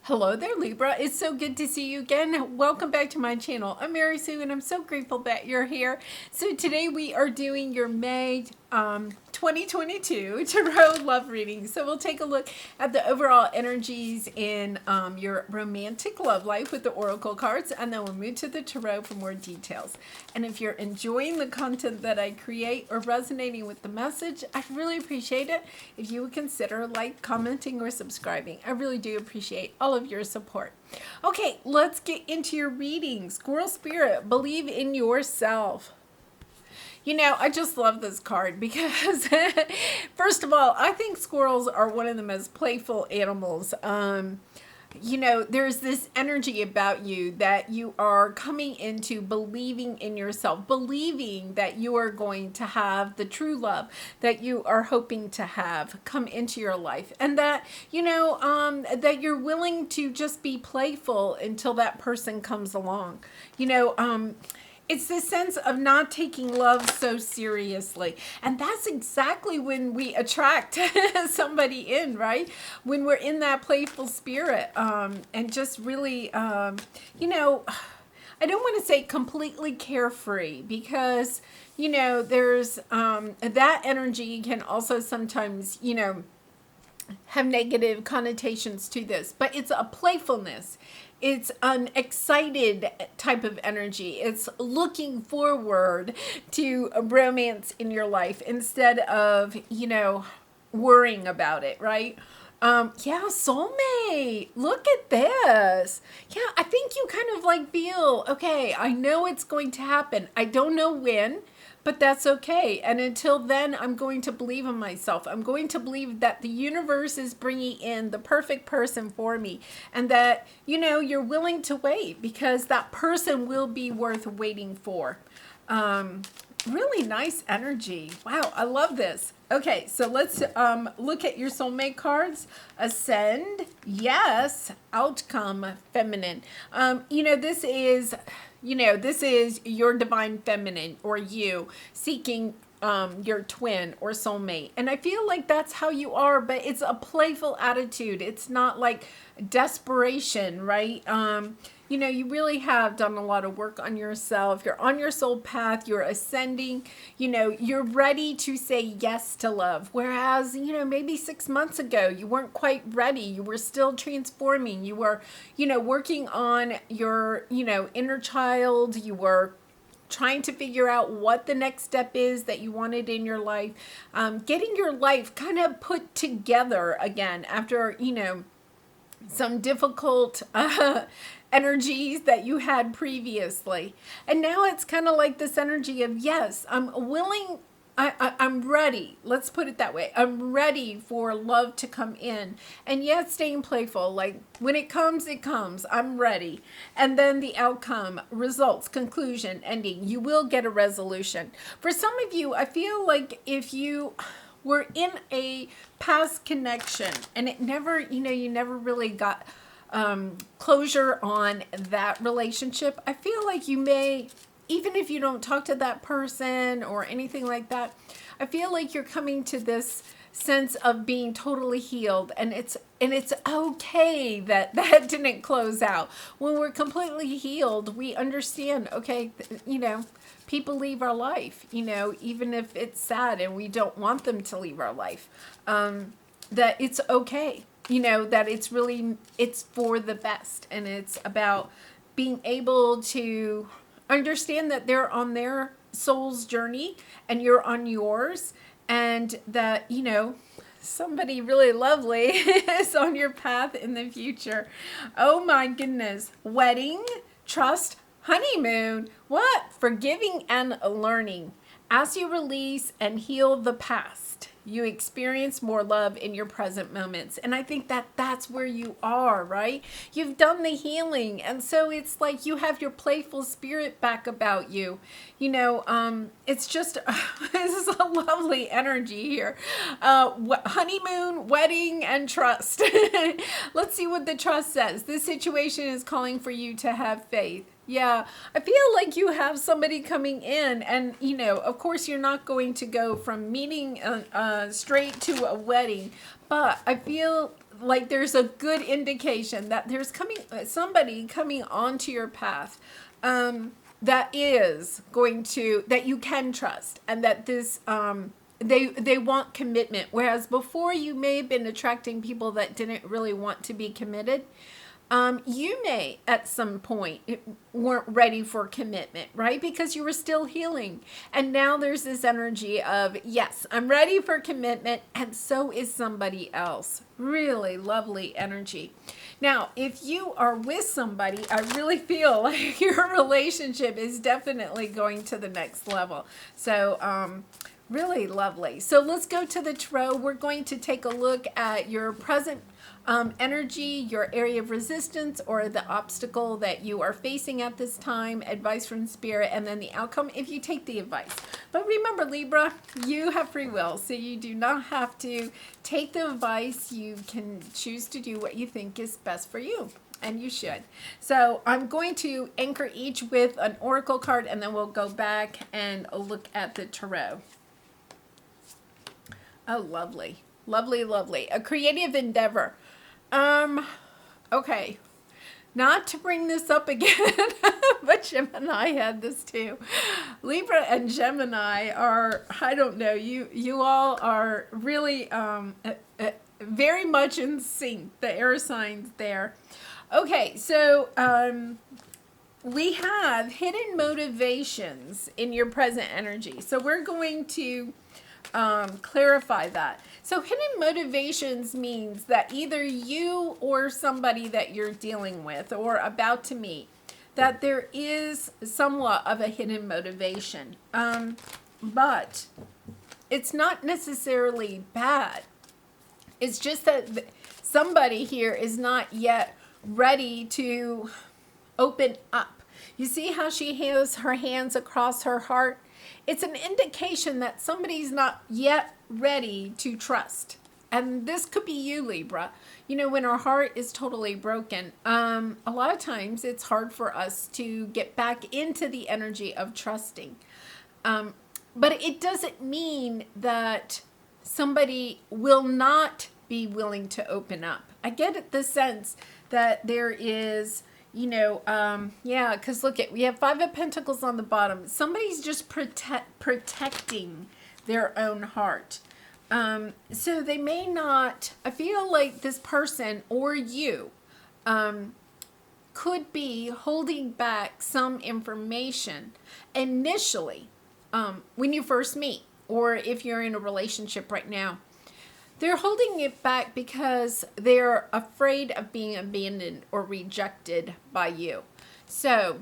Hello there, Libra. It's so good to see you again. Welcome back to my channel. I'm Mary Sue, and I'm so grateful that you're here. So today we are doing your May 2022 Tarot Love Reading. So we'll take a look at the overall energies in your romantic love life with the Oracle cards, and then we'll move to the Tarot for more details. And if you're enjoying the content that I create or resonating with the message, I'd really appreciate it if you would consider commenting, or subscribing. I really do appreciate all of your support. Okay, let's get into your reading. Squirrel Spirit, believe in yourself. You know, I just love this card because, first of all, I think squirrels are one of the most playful animals. You know, there's this energy about you that you are coming into believing in yourself, believing that you are going to have the true love that you are hoping to have come into your life. And that, that you're willing to just be playful until that person comes along. It's this sense of not taking love so seriously. And that's exactly when we attract somebody in, right? When we're in that playful spirit and just really, I don't want to say completely carefree because, there's that energy can also sometimes, have negative connotations to this, but it's a playfulness. It's an excited type of energy. It's looking forward to a romance in your life instead of, worrying about it, right? Yeah, soulmate. Look at this. Yeah, I think you kind of feel, okay, I know it's going to happen. I don't know when, but that's okay. And until then, I'm going to believe in myself. I'm going to believe that the universe is bringing in the perfect person for me. And that, you're willing to wait because that person will be worth waiting for. Really nice energy. Wow, I love this. Okay, so let's look at your soulmate cards. Ascend, yes. Outcome, feminine. This is your divine feminine, or you seeking your twin or soulmate. And I feel like that's how you are, but it's a playful attitude. It's not like desperation, right? You really have done a lot of work on yourself. You're on your soul path. You're ascending. You're ready to say yes to love. Whereas, maybe 6 months ago, you weren't quite ready. You were still transforming. You were, working on your, inner child. You were trying to figure out what the next step is that you wanted in your life. Getting your life kind of put together again after, some difficult energies that you had previously. And now it's kind of like this energy of, yes, I'm willing, I'm ready. Let's put it that way. I'm ready for love to come in. And yet staying playful. Like when it comes, it comes. I'm ready. And then the outcome, results, conclusion, ending. You will get a resolution. For some of you, I feel like if you were in a past connection and it never, you never really got closure on that relationship, I feel like you may, even if you don't talk to that person or anything like that, I feel like you're coming to this sense of being totally healed, and it's okay that that didn't close out. When we're completely healed, we understand, okay, people leave our life, even if it's sad and we don't want them to leave our life, that it's okay, that it's for the best. And it's about being able to understand that they're on their soul's journey and you're on yours, and that, somebody really lovely is on your path in the future. Oh my goodness. Wedding, trust, honeymoon. What? Forgiving and learning. As you release and heal the past, you experience more love in your present moments. And I think that that's where you are, right? You've done the healing. And so it's like you have your playful spirit back about you. It's just, this is a lovely energy here. Honeymoon, wedding, and trust. Let's see what the trust says. This situation is calling for you to have faith. Yeah, I feel like you have somebody coming in, and of course you're not going to go from meeting straight to a wedding, but I feel like there's a good indication that there's somebody coming onto your path that is going to, that you can trust, and that this they want commitment, whereas before you may have been attracting people that didn't really want to be committed. You may at some point weren't ready for commitment, right? Because you were still healing. And now there's this energy of, yes, I'm ready for commitment, and so is somebody else. Really lovely energy. Now, if you are with somebody, I really feel like your relationship is definitely going to the next level. So, really lovely. So let's go to the tarot. We're going to take a look at your present energy, your area of resistance, or the obstacle that you are facing at this time, advice from Spirit, and then the outcome if you take the advice. But remember, Libra, you have free will, so you do not have to take the advice. You can choose to do what you think is best for you, and you should. So I'm going to anchor each with an oracle card, and then we'll go back and look at the tarot. Oh, lovely. Lovely, lovely. A creative endeavor. Okay. Not to bring this up again, but Gemini had this too. Libra and Gemini are, I don't know, you all are really very much in sync, the air signs there. Okay, so we have hidden motivations in your present energy. So we're going to clarify that. So hidden motivations means that either you or somebody that you're dealing with or about to meet, that there is somewhat of a hidden motivation. But it's not necessarily bad. It's just that somebody here is not yet ready to open up. You see how she has her hands across her heart? It's an indication that somebody's not yet ready to trust. And this could be you, Libra. You know, when our heart is totally broken, a lot of times it's hard for us to get back into the energy of trusting. But it doesn't mean that somebody will not be willing to open up. I get the sense that there is, you know, yeah, because look we have 5 of Pentacles on the bottom. Somebody's just protecting their own heart. So they may not, I feel like this person or you could be holding back some information initially when you first meet, or if you're in a relationship right now. They're holding it back because they're afraid of being abandoned or rejected by you. So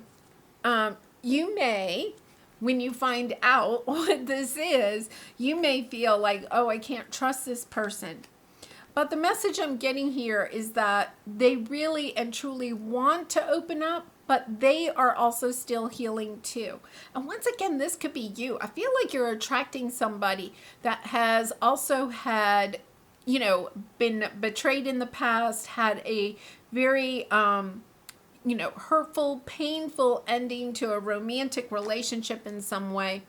you may, when you find out what this is, you may feel like, oh, I can't trust this person. But the message I'm getting here is that they really and truly want to open up, but they are also still healing too. And once again, this could be you. I feel like you're attracting somebody that has also had, you know, been betrayed in the past, had a very, you know, hurtful, painful ending to a romantic relationship in some way.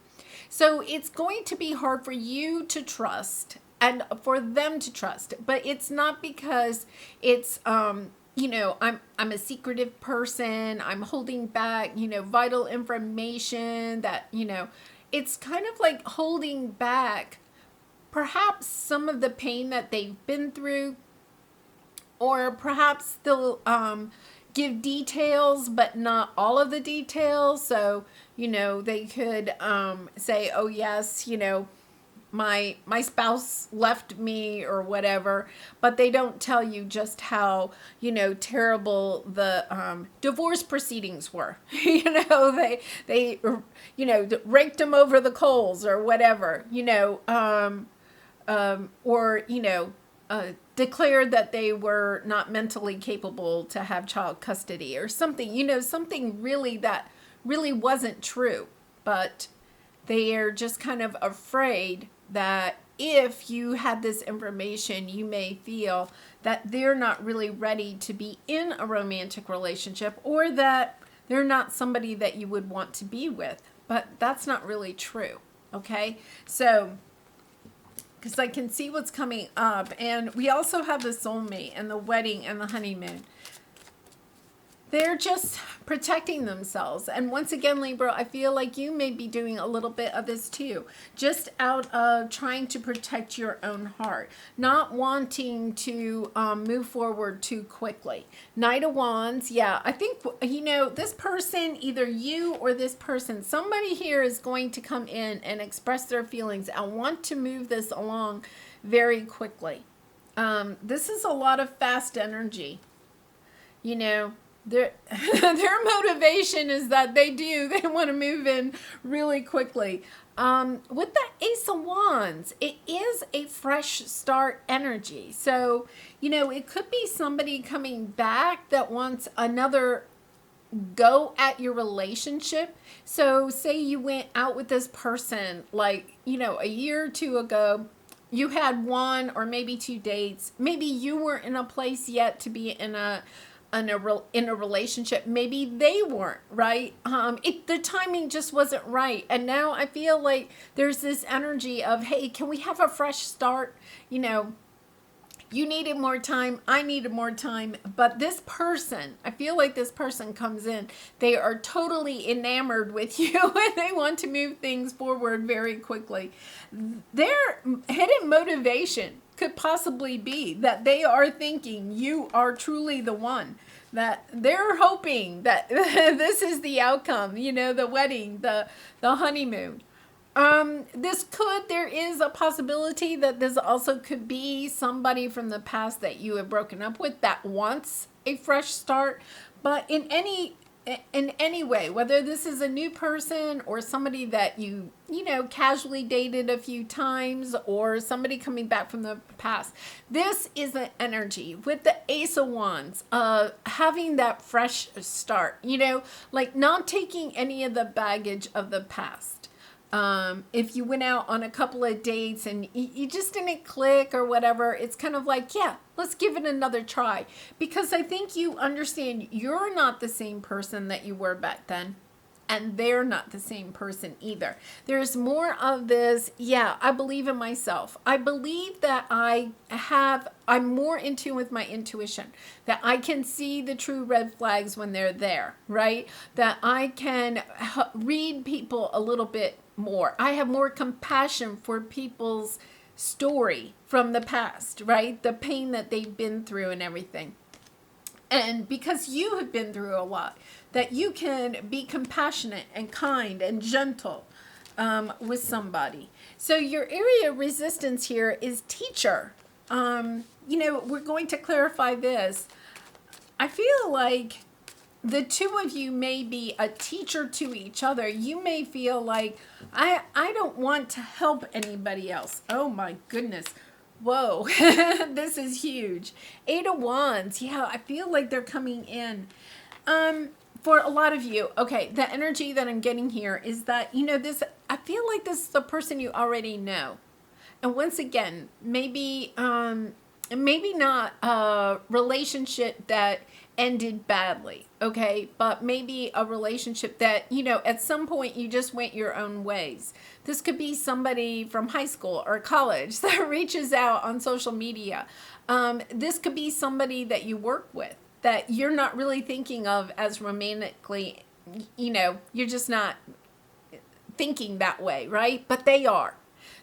So it's going to be hard for you to trust and for them to trust, but it's not because it's, you know, I'm a secretive person, I'm holding back, you know, vital information that, you know, it's kind of like holding back perhaps some of the pain that they've been through, or perhaps they'll give details, but not all of the details. So, you know, they could say, oh yes, you know, my spouse left me or whatever, but they don't tell you just how, you know, terrible the divorce proceedings were. You know, they you know, raked them over the coals or whatever, you know, or, you know, declared that they were not mentally capable to have child custody or something, you know, something really that really wasn't true, but they are just kind of afraid that if you had this information, you may feel that they're not really ready to be in a romantic relationship, or that they're not somebody that you would want to be with. But that's not really true, okay? So because I can see what's coming up. And we also have the soulmate and the wedding and the honeymoon. They're just protecting themselves. And once again, Libra, I feel like you may be doing a little bit of this too. Just out of trying to protect your own heart. Not wanting to move forward too quickly. Knight of Wands, yeah. I think, you know, this person, either you or this person, somebody here is going to come in and express their feelings and want to move this along very quickly. This is a lot of fast energy, you know. Their motivation is that they want to move in really quickly. With the Ace of Wands, it is a fresh start energy. So, you know, it could be somebody coming back that wants another go at your relationship. So say you went out with this person, like, you know, a year or two ago. You had one or maybe two dates. Maybe you weren't in a place yet to be in a relationship. Maybe they weren't, right? The timing just wasn't right. And now I feel like there's this energy of, hey, can we have a fresh start? You know, you needed more time, I needed more time, but this person, I feel like this person comes in, they are totally enamored with you and they want to move things forward very quickly. Their hidden motivation could possibly be that they are thinking you are truly the one, that they're hoping that this is the outcome, you know, the wedding, the honeymoon. There is a possibility that this also could be somebody from the past that you have broken up with that wants a fresh start. But in any way, whether this is a new person or somebody that you know, casually dated a few times, or somebody coming back from the past, this is an energy with the Ace of Wands, having that fresh start, you know, like not taking any of the baggage of the past. If you went out on a couple of dates and you just didn't click or whatever, it's kind of like, yeah, let's give it another try. Because I think you understand you're not the same person that you were back then. And they're not the same person either. There's more of this, yeah, I believe in myself. I believe that I'm more in tune with my intuition. That I can see the true red flags when they're there, right? That I can read people a little bit more. I have more compassion for people's story from the past, right? The pain that they've been through and everything. And because you have been through a lot, that you can be compassionate and kind and gentle with somebody. So your area of resistance here is teacher. You know, we're going to clarify this. I feel like the two of you may be a teacher to each other. You may feel like, I don't want to help anybody else. Oh my goodness. Whoa, this is huge. Eight of Wands. Yeah, I feel like they're coming in. For a lot of you, okay, the energy that I'm getting here is that, you know, I feel like this is the person you already know. And once again, maybe not a relationship that ended badly, okay? But maybe a relationship that, you know, at some point you just went your own ways. This could be somebody from high school or college that reaches out on social media. This could be somebody that you work with that you're not really thinking of as romantically, you know, you're just not thinking that way, right? But they are.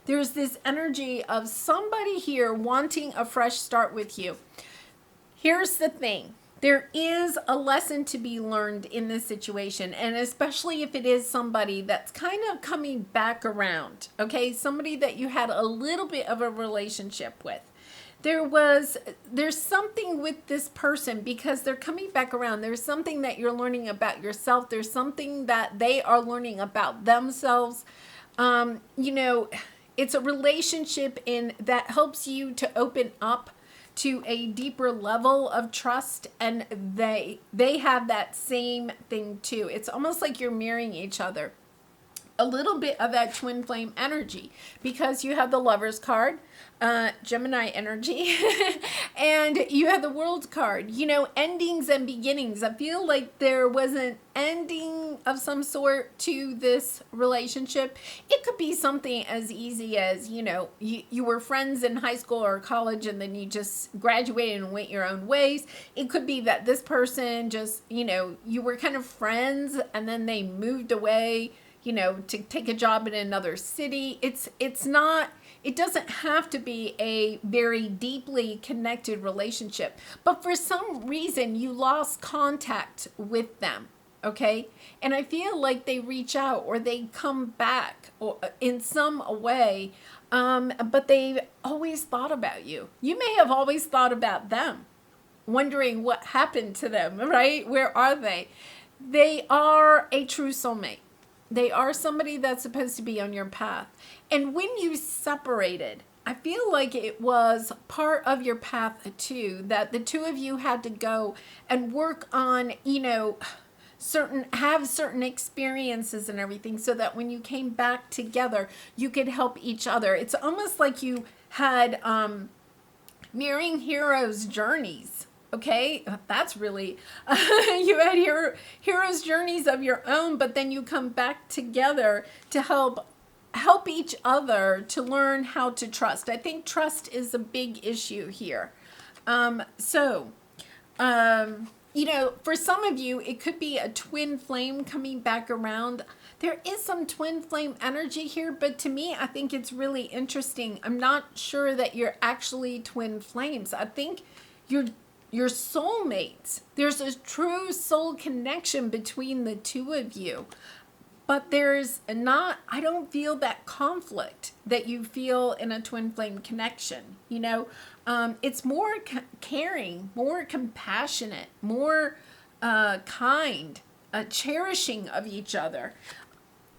There's this energy of somebody here wanting a fresh start with you. Here's the thing. There is a lesson to be learned in this situation, and especially if it is somebody that's kind of coming back around, okay? Somebody that you had a little bit of a relationship with. There's something with this person because they're coming back around. There's something that you're learning about yourself. There's something that they are learning about themselves. You know, it's a relationship that helps you to open up to a deeper level of trust, and they have that same thing too. It's almost like you're mirroring each other. a little bit of that twin flame energy, because you have the Lovers card, Gemini energy, and you have the World card, you know, endings and beginnings. I feel like there was an ending of some sort to this relationship. It could be something as easy as, you know, you were friends in high school or college and then you just graduated and went your own ways. It could be that this person just, you know, you were kind of friends and then they moved away, you know, to take a job in another city. It's not, it doesn't have to be a very deeply connected relationship, but for some reason you lost contact with them. Okay. And I feel like they reach out or they come back or in some way. But they've always thought about you. You may have always thought about them, wondering what happened to them, right? Where are they? They are a true soulmate. They are somebody that's supposed to be on your path. And when you separated, I feel like it was part of your path too, that the two of you had to go and work on, you know, have certain experiences and everything, so that when you came back together, you could help each other. It's almost like you had mirroring heroes' journeys. Okay, that's really, you had heroes' journeys of your own, but then you come back together to help each other to learn how to trust. I think trust is a big issue here. You know, for some of you, it could be a twin flame coming back around. There is some twin flame energy here, but to me, I think it's really interesting. I'm not sure that you're actually twin flames. I think you're soulmates. There's a true soul connection between the two of you. But there's not, I don't feel that conflict that you feel in a twin flame connection. You know, it's more caring, more compassionate, more kind, cherishing of each other.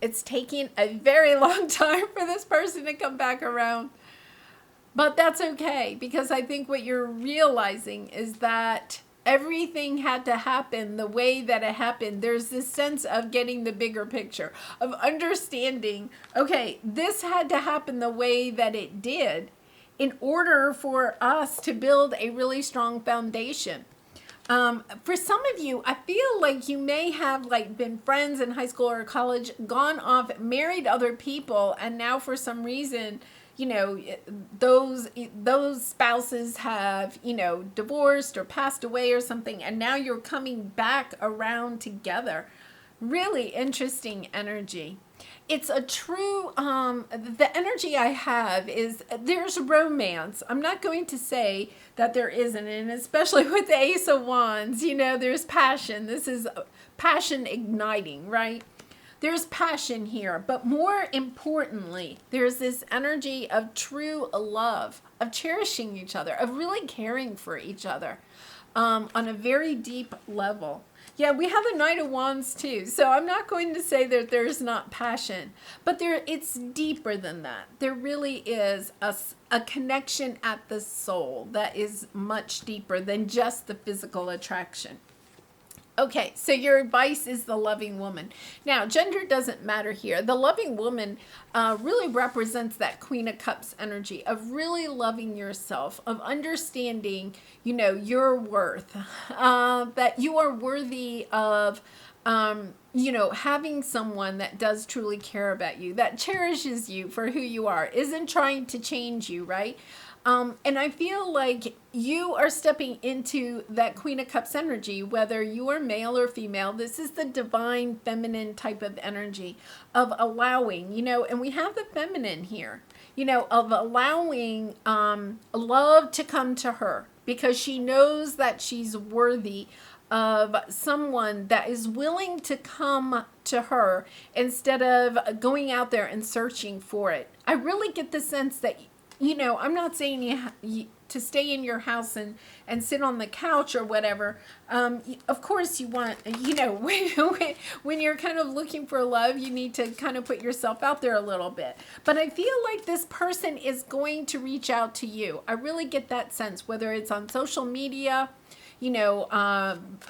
It's taking a very long time for this person to come back around. But that's okay, because I think what you're realizing is that everything had to happen the way that it happened. There's this sense of getting the bigger picture, of understanding, okay, this had to happen the way that it did in order for us to build a really strong foundation. For some of you, I feel like you may have like been friends in high school or college, gone off, married other people, and now for some reason, you know, those spouses have, you know, divorced or passed away or something, and now you're coming back around together. Really interesting energy. It's a true, the energy I have is there's romance. I'm not going to say that there isn't, and especially with the Ace of Wands, you know, there's passion. This is passion igniting, right? There's passion here, but more importantly, there's this energy of true love, of cherishing each other, of really caring for each other on a very deep level. Yeah, we have the Knight of Wands too, so I'm not going to say that there's not passion, but it's deeper than that. There really is a connection at the soul that is much deeper than just the physical attraction. Okay, so your advice is the loving woman. Now, gender doesn't matter here. The loving woman really represents that Queen of Cups energy of really loving yourself, of understanding, you know, your worth, that you are worthy of, you know, having someone that does truly care about you, that cherishes you for who you are, isn't trying to change you, right? And I feel like you are stepping into that Queen of Cups energy, whether you are male or female. This is the divine feminine type of energy of allowing, you know, and we have the feminine here, you know, of allowing love to come to her because she knows that she's worthy of someone that is willing to come to her instead of going out there and searching for it. I really get the sense that, you know, I'm not saying you to stay in your house and sit on the couch or whatever. Of course you want, you know, when you're kind of looking for love, you need to kind of put yourself out there a little bit. But I feel like this person is going to reach out to you. I really get that sense, whether it's on social media, you know,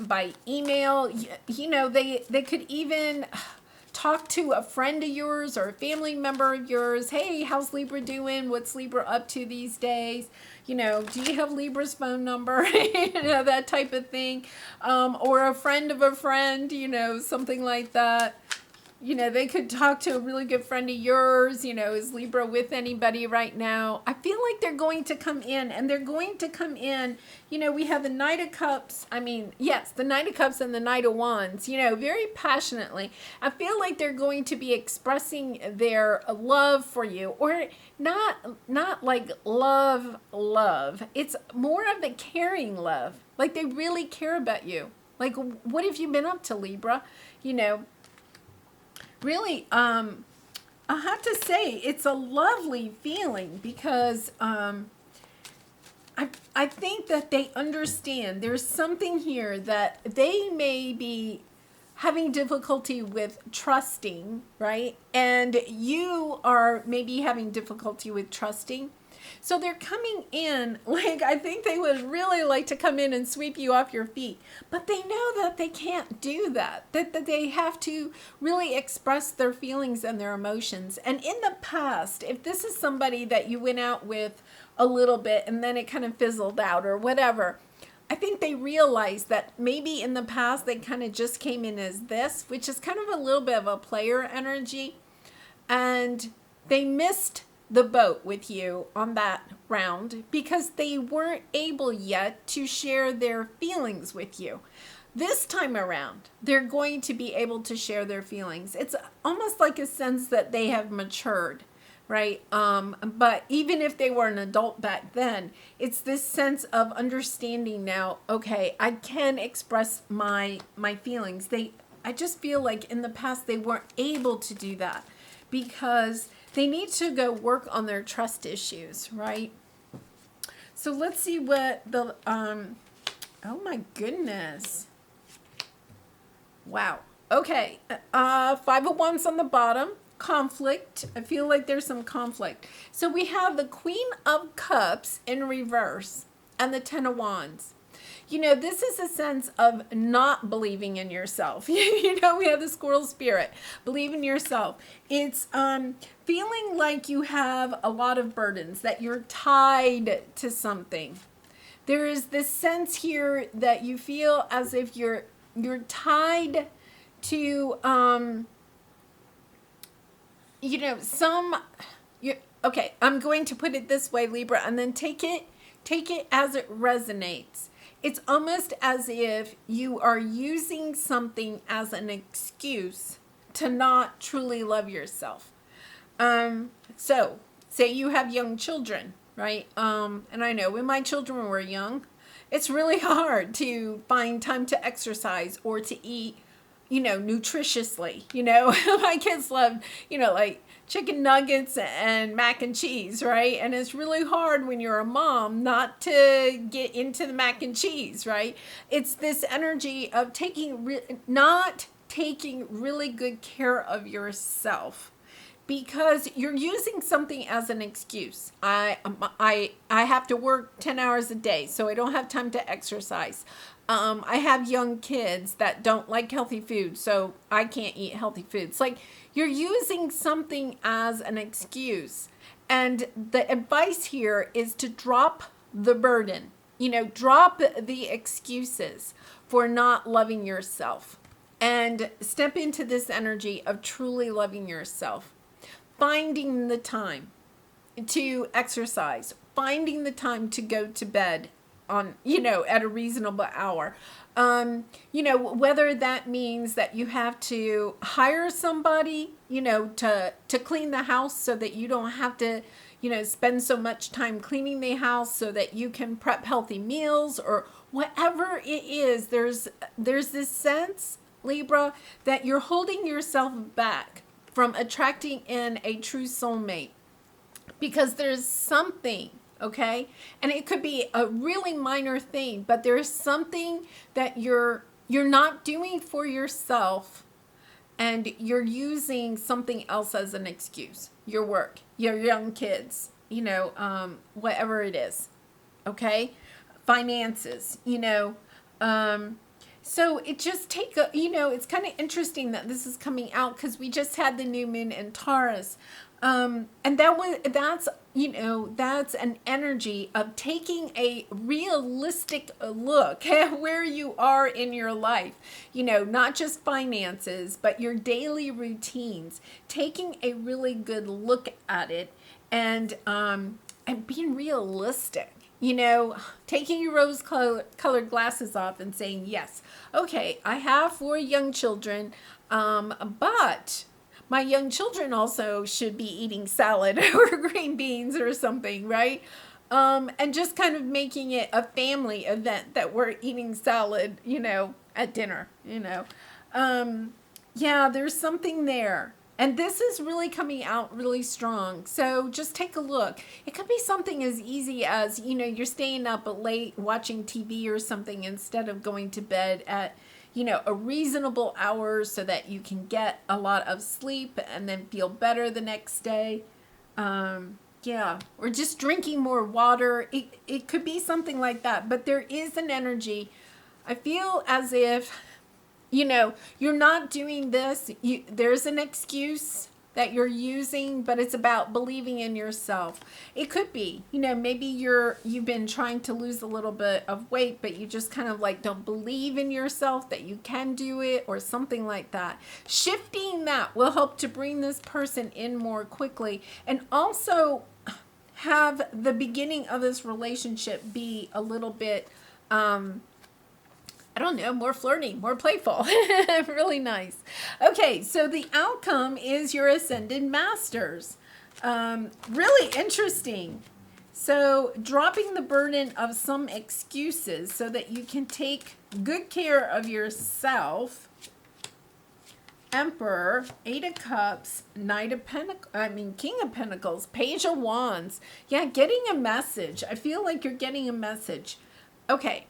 by email, you know, they could even talk to a friend of yours or a family member of yours. Hey, how's Libra doing? What's Libra up to these days? You know, do you have Libra's phone number? You know, that type of thing. Or a friend of a friend, you know, something like that. You know, they could talk to a really good friend of yours. You know, is Libra with anybody right now? I feel like they're going to come in, and they're going to come in. You know, we have the Knight of Cups. I mean, yes, the Knight of Cups and the Knight of Wands, you know, very passionately. I feel like they're going to be expressing their love for you, or not like love. It's more of a caring love. Like they really care about you. Like, what have you been up to, Libra? You know, really, I have to say, it's a lovely feeling because I think that they understand there's something here that they may be having difficulty with trusting, right? And you are maybe having difficulty with trusting. So they're coming in, like, I think they would really like to come in and sweep you off your feet. But they know that they can't do that, that they have to really express their feelings and their emotions. And in the past, if this is somebody that you went out with a little bit and then it kind of fizzled out or whatever, I think they realized that maybe in the past they kind of just came in as this, which is kind of a little bit of a player energy. And they missed the boat with you on that round because they weren't able yet to share their feelings with you. This time around, they're going to be able to share their feelings. It's almost like a sense that they have matured, right? But even if they were an adult back then, it's this sense of understanding now, okay, I can express my feelings. I just feel like in the past they weren't able to do that because they need to go work on their trust issues, right? So let's see what the, oh my goodness. Wow. Okay. Five of Wands on the bottom. Conflict. I feel like there's some conflict. So we have the Queen of Cups in reverse and the Ten of Wands. You know, this is a sense of not believing in yourself. You know, we have the squirrel spirit. Believe in yourself. It's feeling like you have a lot of burdens, that you're tied to something. There is this sense here that you feel as if you're tied to, you know, okay, I'm going to put it this way, Libra, and then take it as it resonates. It's almost as if you are using something as an excuse to not truly love yourself. So say you have young children, right? And I know when my children were young, it's really hard to find time to exercise or to eat, you know, nutritiously. You know, my kids love, you know, like chicken nuggets and mac and cheese, right? And it's really hard when you're a mom not to get into the mac and cheese, right? It's this energy of not taking really good care of yourself because you're using something as an excuse. I have to work 10 hours a day, so I don't have time to exercise. I have young kids that don't like healthy food, so I can't eat healthy foods. Like, you're using something as an excuse. And the advice here is to drop the burden. You know, drop the excuses for not loving yourself and step into this energy of truly loving yourself. Finding the time to exercise, finding the time to go to bed on, you know, at a reasonable hour. You know, whether that means that you have to hire somebody, you know, to clean the house so that you don't have to, you know, spend so much time cleaning the house so that you can prep healthy meals or whatever it is. There's this sense, Libra, that you're holding yourself back from attracting in a true soulmate because there's something. Okay. And it could be a really minor thing, but there's something that you're not doing for yourself and you're using something else as an excuse. Your work, your young kids, you know, whatever it is. Okay. Finances, you know, So it just it's kind of interesting that this is coming out because we just had the new moon in Taurus. And that's an energy of taking a realistic look at where you are in your life. Not just finances, but your daily routines. Taking a really good look at it and being realistic. Taking your rose colored glasses off and saying, yes, okay, I have 4 young children, but my young children also should be eating salad or green beans or something, right? And just kind of making it a family event that we're eating salad, at dinner, Yeah, there's something there. And this is really coming out really strong. So just take a look. It could be something as easy as, you're staying up late watching TV or something instead of going to bed at, a reasonable hour so that you can get a lot of sleep and then feel better the next day. Yeah, or just drinking more water. It could be something like that. But there is an energy. I feel as if you're not doing this. There's an excuse that you're using, but it's about believing in yourself. It could be, maybe you've been trying to lose a little bit of weight, but you just kind of like don't believe in yourself that you can do it or something like that. Shifting that will help to bring this person in more quickly and also have the beginning of this relationship be a little bit, I don't know, more flirty, more playful. Really nice. Okay, so the outcome is your Ascended Masters. Really interesting. So dropping the burden of some excuses so that you can take good care of yourself. Emperor, 8 of Cups, King of Pentacles, Page of Wands. Yeah, getting a message. I feel like you're getting a message. Okay.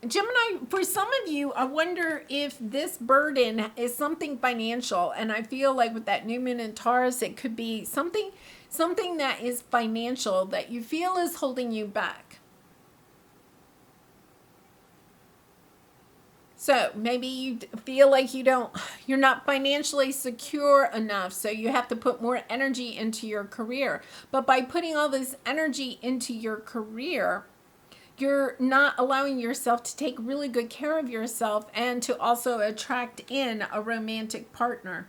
Gemini, for some of you, I wonder if this burden is something financial. And I feel like with that new moon in Taurus, it could be something that is financial that you feel is holding you back. So maybe you feel like you're not financially secure enough. So you have to put more energy into your career. But by putting all this energy into your career, you're not allowing yourself to take really good care of yourself and to also attract in a romantic partner.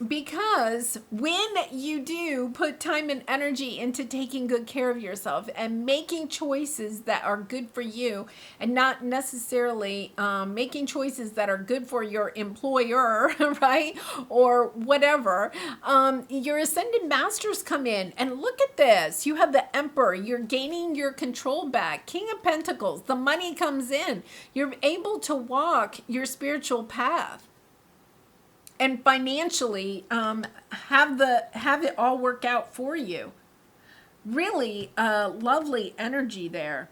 Because when you do put time and energy into taking good care of yourself and making choices that are good for you and not necessarily making choices that are good for your employer, right? Or whatever, your Ascended Masters come in and look at this. You have the Emperor. You're gaining your control back. King of Pentacles. The money comes in. You're able to walk your spiritual path. And financially, have it all work out for you. Really lovely energy there.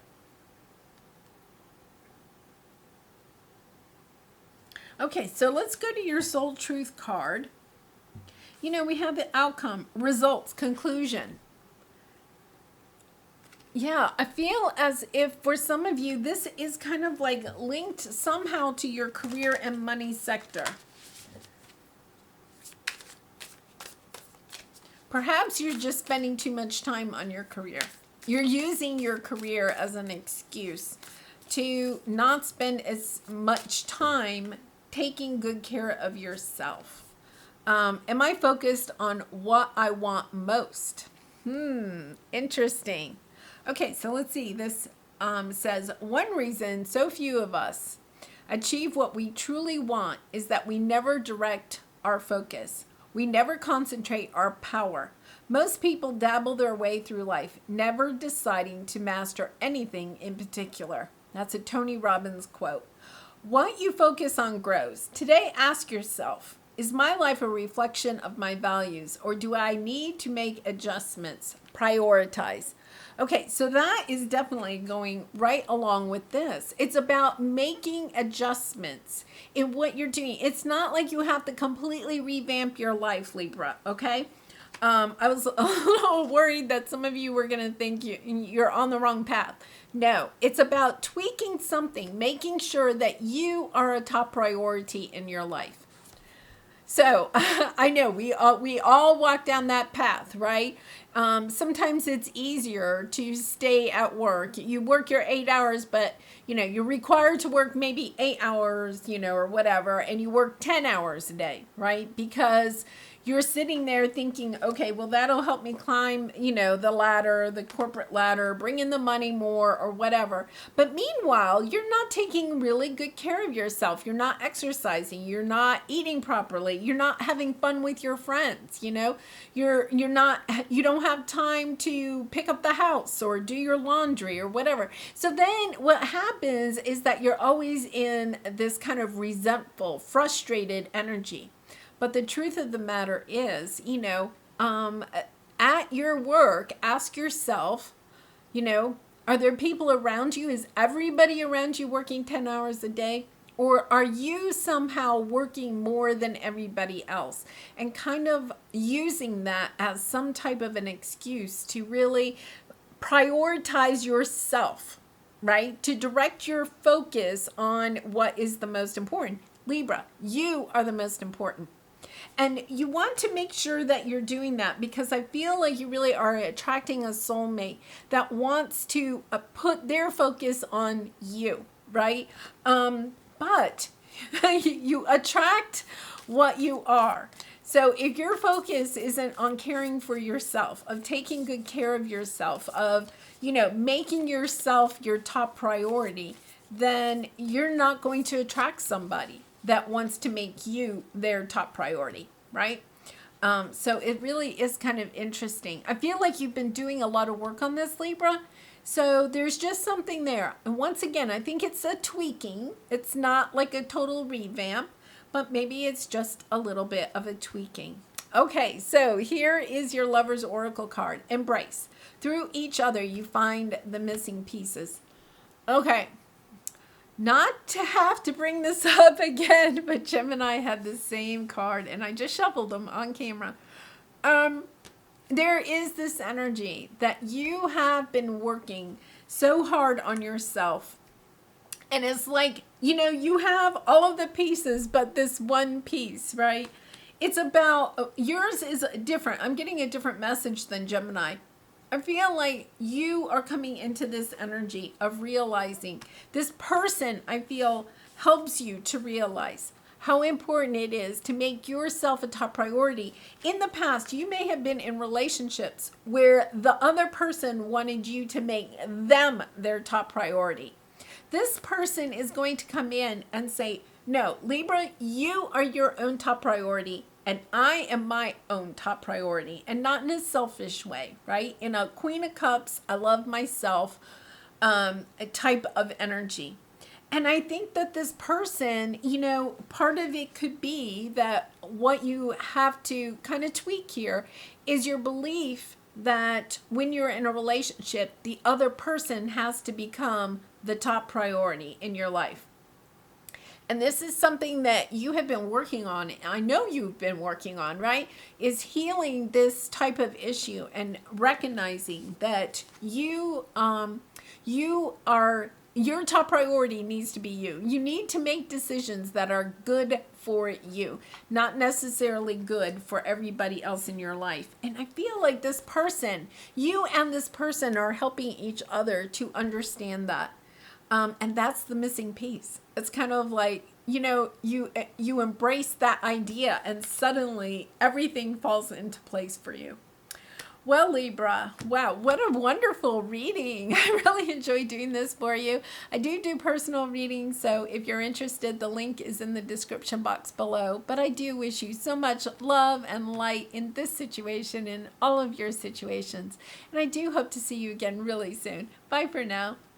Okay, so let's go to your Soul Truth card. We have the outcome, results, conclusion. Yeah, I feel as if for some of you, this is kind of like linked somehow to your career and money sector. Perhaps you're just spending too much time on your career. You're using your career as an excuse to not spend as much time taking good care of yourself. Am I focused on what I want most? Interesting. Okay, so let's see. This says, one reason so few of us achieve what we truly want is that we never direct our focus. We never concentrate our power. Most people dabble their way through life, never deciding to master anything in particular. That's a Tony Robbins quote. What you focus on grows. Today, ask yourself, is my life a reflection of my values, or do I need to make adjustments? Prioritize. Okay, so that is definitely going right along with this. It's about making adjustments in what you're doing. It's not like you have to completely revamp your life, Libra, okay? I was a little worried that some of you were going to think you're on the wrong path. No, it's about tweaking something, making sure that you are a top priority in your life. So I know we all walk down that path, right? Sometimes it's easier to stay at work. You work your 8 hours, but you're required to work maybe 8 hours, or whatever, and you work 10 hours a day, right? Because you're sitting there thinking, okay, well, that'll help me climb, the ladder, the corporate ladder, bring in the money more or whatever. But meanwhile, you're not taking really good care of yourself. You're not exercising. You're not eating properly. You're not having fun with your friends. You don't have time to pick up the house or do your laundry or whatever. So then what happens is that you're always in this kind of resentful, frustrated energy. But the truth of the matter is, at your work, ask yourself, are there people around you? Is everybody around you working 10 hours a day? Or are you somehow working more than everybody else? And kind of using that as some type of an excuse to really prioritize yourself, right? To direct your focus on what is the most important. Libra, you are the most important. And you want to make sure that you're doing that, because I feel like you really are attracting a soulmate that wants to put their focus on you, right? But you attract what you are. So if your focus isn't on caring for yourself, of taking good care of yourself, of, making yourself your top priority, then you're not going to attract somebody that wants to make you their top priority, right? So it really is kind of interesting. I feel like you've been doing a lot of work on this, Libra. So there's just something there. And once again, I think it's a tweaking. It's not like a total revamp, but maybe it's just a little bit of a tweaking. Okay, so here is your Lover's Oracle card. Embrace. Through each other, you find the missing pieces. Okay. Not to have to bring this up again, but Gemini had the same card, and I just shuffled them on camera. There is this energy that you have been working so hard on yourself. And it's like, you have all of the pieces, but this one piece, right? It's about, yours is different. I'm getting a different message than Gemini. I feel like you are coming into this energy of realizing this person, I feel, helps you to realize how important it is to make yourself a top priority. In the past, you may have been in relationships where the other person wanted you to make them their top priority. This person is going to come in and say, no, Libra, you are your own top priority. And I am my own top priority, and not in a selfish way, right? In a Queen of Cups, I love myself, a type of energy. And I think that this person, part of it could be that what you have to kind of tweak here is your belief that when you're in a relationship, the other person has to become the top priority in your life. And this is something that you have been working on. I know you've been working on, right? Is healing this type of issue and recognizing that your top priority needs to be you. You need to make decisions that are good for you, not necessarily good for everybody else in your life. And I feel like this person, you and this person are helping each other to understand that. And that's the missing piece. It's kind of like, you embrace that idea and suddenly everything falls into place for you. Well, Libra, wow, what a wonderful reading. I really enjoy doing this for you. I do personal readings, so if you're interested, the link is in the description box below. But I do wish you so much love and light in this situation, in all of your situations. And I do hope to see you again really soon. Bye for now.